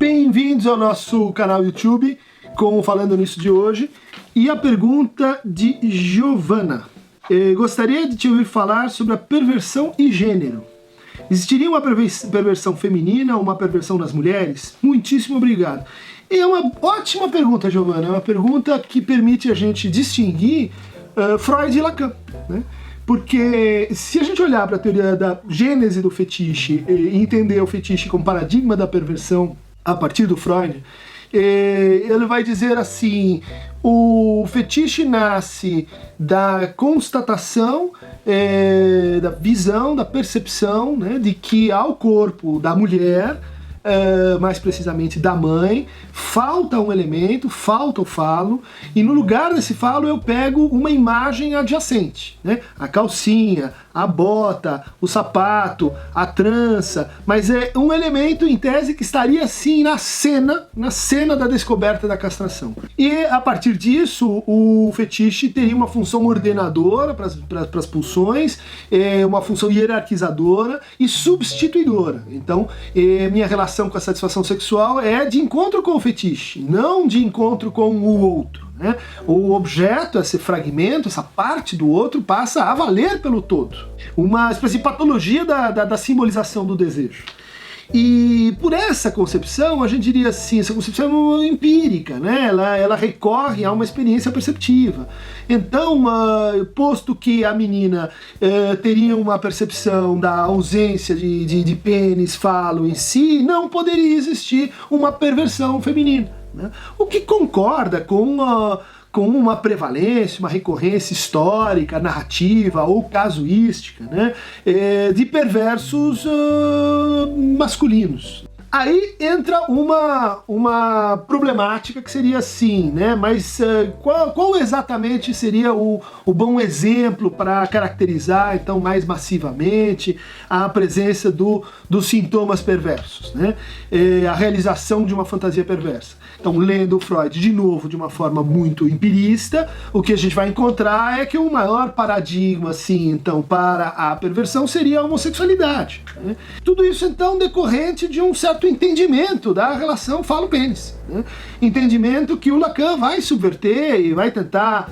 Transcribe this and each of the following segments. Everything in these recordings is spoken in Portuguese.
Bem-vindos ao nosso canal YouTube, com Falando Nisso de hoje. E a pergunta de Giovana. Gostaria de te ouvir falar sobre a perversão e gênero. Existiria uma perversão feminina ou uma perversão nas mulheres? Muitíssimo obrigado. É uma ótima pergunta, Giovana. É uma pergunta que permite a gente distinguir Freud e Lacan, né? Porque se a gente olhar para a teoria da gênese do fetiche e entender o fetiche como paradigma da perversão a partir do Freud, ele vai dizer assim: o fetiche nasce da constatação, da visão, da percepção, né, de que ao corpo da mulher, mais precisamente da mãe, falta um elemento, falta o falo, e no lugar desse falo eu pego uma imagem adjacente, né? A calcinha, a bota, o sapato, a trança, mas é um elemento em tese que estaria sim na cena da descoberta da castração. E a partir disso o fetiche teria uma função ordenadora para as pulsões, uma função hierarquizadora e substituidora. Então minha relação com a satisfação sexual é de encontro com o fetiche, não de encontro com o outro, né? O objeto, esse fragmento, essa parte do outro passa a valer pelo todo. Uma espécie de patologia da simbolização do desejo. E por essa concepção, a gente diria assim, essa concepção é empírica, né? Ela recorre a uma experiência perceptiva. Então, posto que a menina teria uma percepção da ausência de pênis, falo em si, não poderia existir uma perversão feminina, né? O que concorda com uma prevalência, uma recorrência histórica, narrativa ou casuística, né, de perversos masculinos. Aí entra uma problemática que seria assim, né? Mas qual exatamente seria o bom exemplo para caracterizar, então, mais massivamente a presença dos sintomas perversos, né? A realização de uma fantasia perversa. Então, lendo Freud de novo de uma forma muito empirista, o que a gente vai encontrar é que o maior paradigma, assim, então, para a perversão seria a homossexualidade, né? Tudo isso, então, decorrente de um certo entendimento da relação falo-pênis, né? Entendimento que o Lacan vai subverter e vai tentar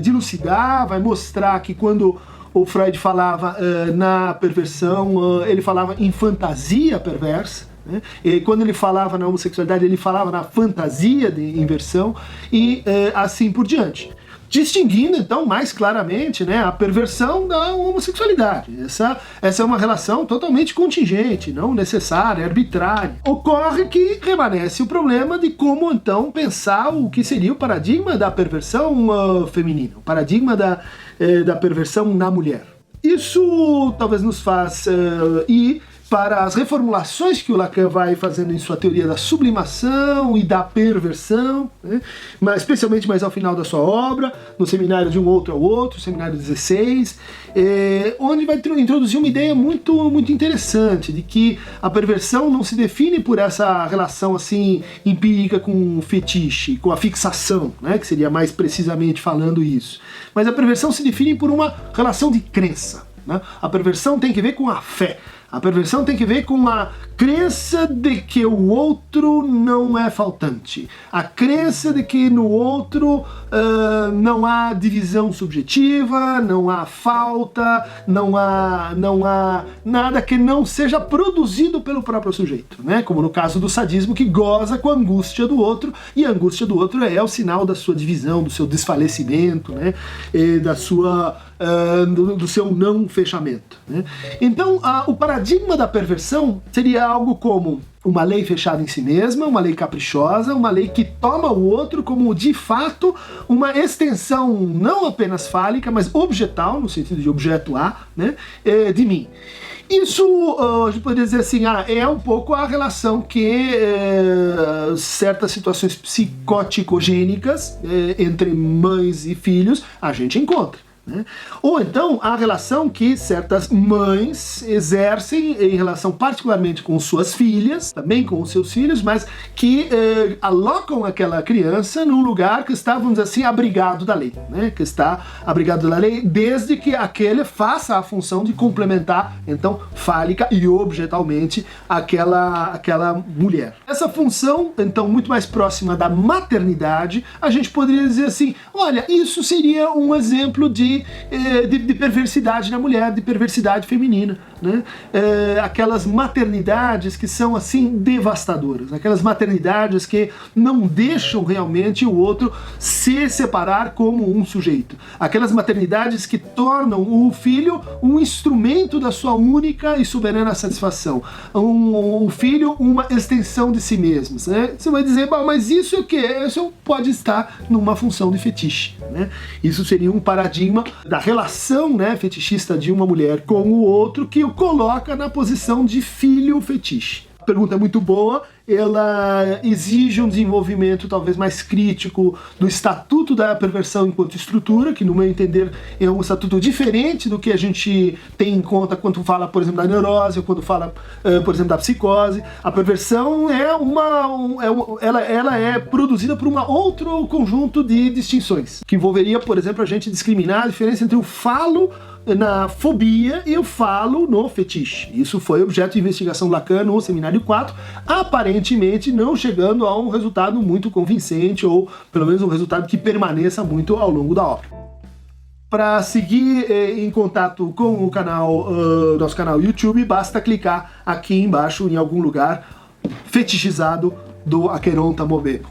dilucidar, vai mostrar que quando o Freud falava na perversão, ele falava em fantasia perversa, né? E quando ele falava na homossexualidade, ele falava na fantasia de inversão e assim por diante. Distinguindo, então, mais claramente, né, a perversão da homossexualidade. Essa é uma relação totalmente contingente, não necessária, arbitrária. Ocorre que permanece o problema de como, então, pensar o que seria o paradigma da perversão feminina, o paradigma da perversão na mulher. Isso talvez nos faça ir para as reformulações que o Lacan vai fazendo em sua teoria da sublimação e da perversão, né? Mas especialmente mais ao final da sua obra, no Seminário de um Outro ao Outro, Seminário 16, onde vai introduzir uma ideia muito, muito interessante, de que a perversão não se define por essa relação assim empírica com o fetiche, com a fixação, né? Que seria mais precisamente falando isso. Mas a perversão se define por uma relação de crença, né? A perversão tem que ver com a fé. A perversão tem que ver com a crença de que o outro não é faltante. A crença de que no outro não há divisão subjetiva, não há falta, não há nada que não seja produzido pelo próprio sujeito, né? Como no caso do sadismo, que goza com a angústia do outro, e a angústia do outro é o sinal da sua divisão, do seu desfalecimento, né? Do seu não fechamento, né? Então, o paradigma da perversão seria algo como uma lei fechada em si mesma, uma lei caprichosa, uma lei que toma o outro como, de fato, uma extensão não apenas fálica, mas objetal, no sentido de objeto A, né, de mim. Isso, a gente poderia dizer assim, é um pouco a relação que certas situações psicoticogênicas entre mães e filhos a gente encontra, né? Ou então a relação que certas mães exercem em relação particularmente com suas filhas, também com os seus filhos, mas que alocam aquela criança num lugar que está, vamos dizer assim, abrigado da lei, né? Que está abrigado da lei desde que aquele faça a função de complementar, então, fálica e objetalmente aquela mulher. Essa função, então, muito mais próxima da maternidade, a gente poderia dizer assim, olha, isso seria um exemplo de perversidade na mulher, de perversidade feminina, né? Aquelas maternidades que são assim devastadoras, aquelas maternidades que não deixam realmente o outro se separar como um sujeito, aquelas maternidades que tornam o filho um instrumento da sua única e soberana satisfação, o filho uma extensão de si mesmo, né? Você vai dizer, mas isso é o quê? Isso pode estar numa função de fetiche, né? Isso seria um paradigma da relação, né, fetichista de uma mulher com o outro que o coloca na posição de filho fetiche. A pergunta é muito boa, ela exige um desenvolvimento talvez mais crítico do estatuto da perversão enquanto estrutura, que no meu entender é um estatuto diferente do que a gente tem em conta quando fala, por exemplo, da neurose, ou quando fala, por exemplo, da psicose. A perversão ela é produzida por um outro conjunto de distinções, que envolveria, por exemplo, a gente discriminar a diferença entre o falo na fobia e o falo no fetiche. Isso foi objeto de investigação do Lacan no Seminário 4, aparentemente não chegando a um resultado muito convincente, ou pelo menos um resultado que permaneça muito ao longo da obra. Para seguir em contato com o canal, nosso canal YouTube, basta clicar aqui embaixo em algum lugar fetichizado do Aqueronta Mobeno.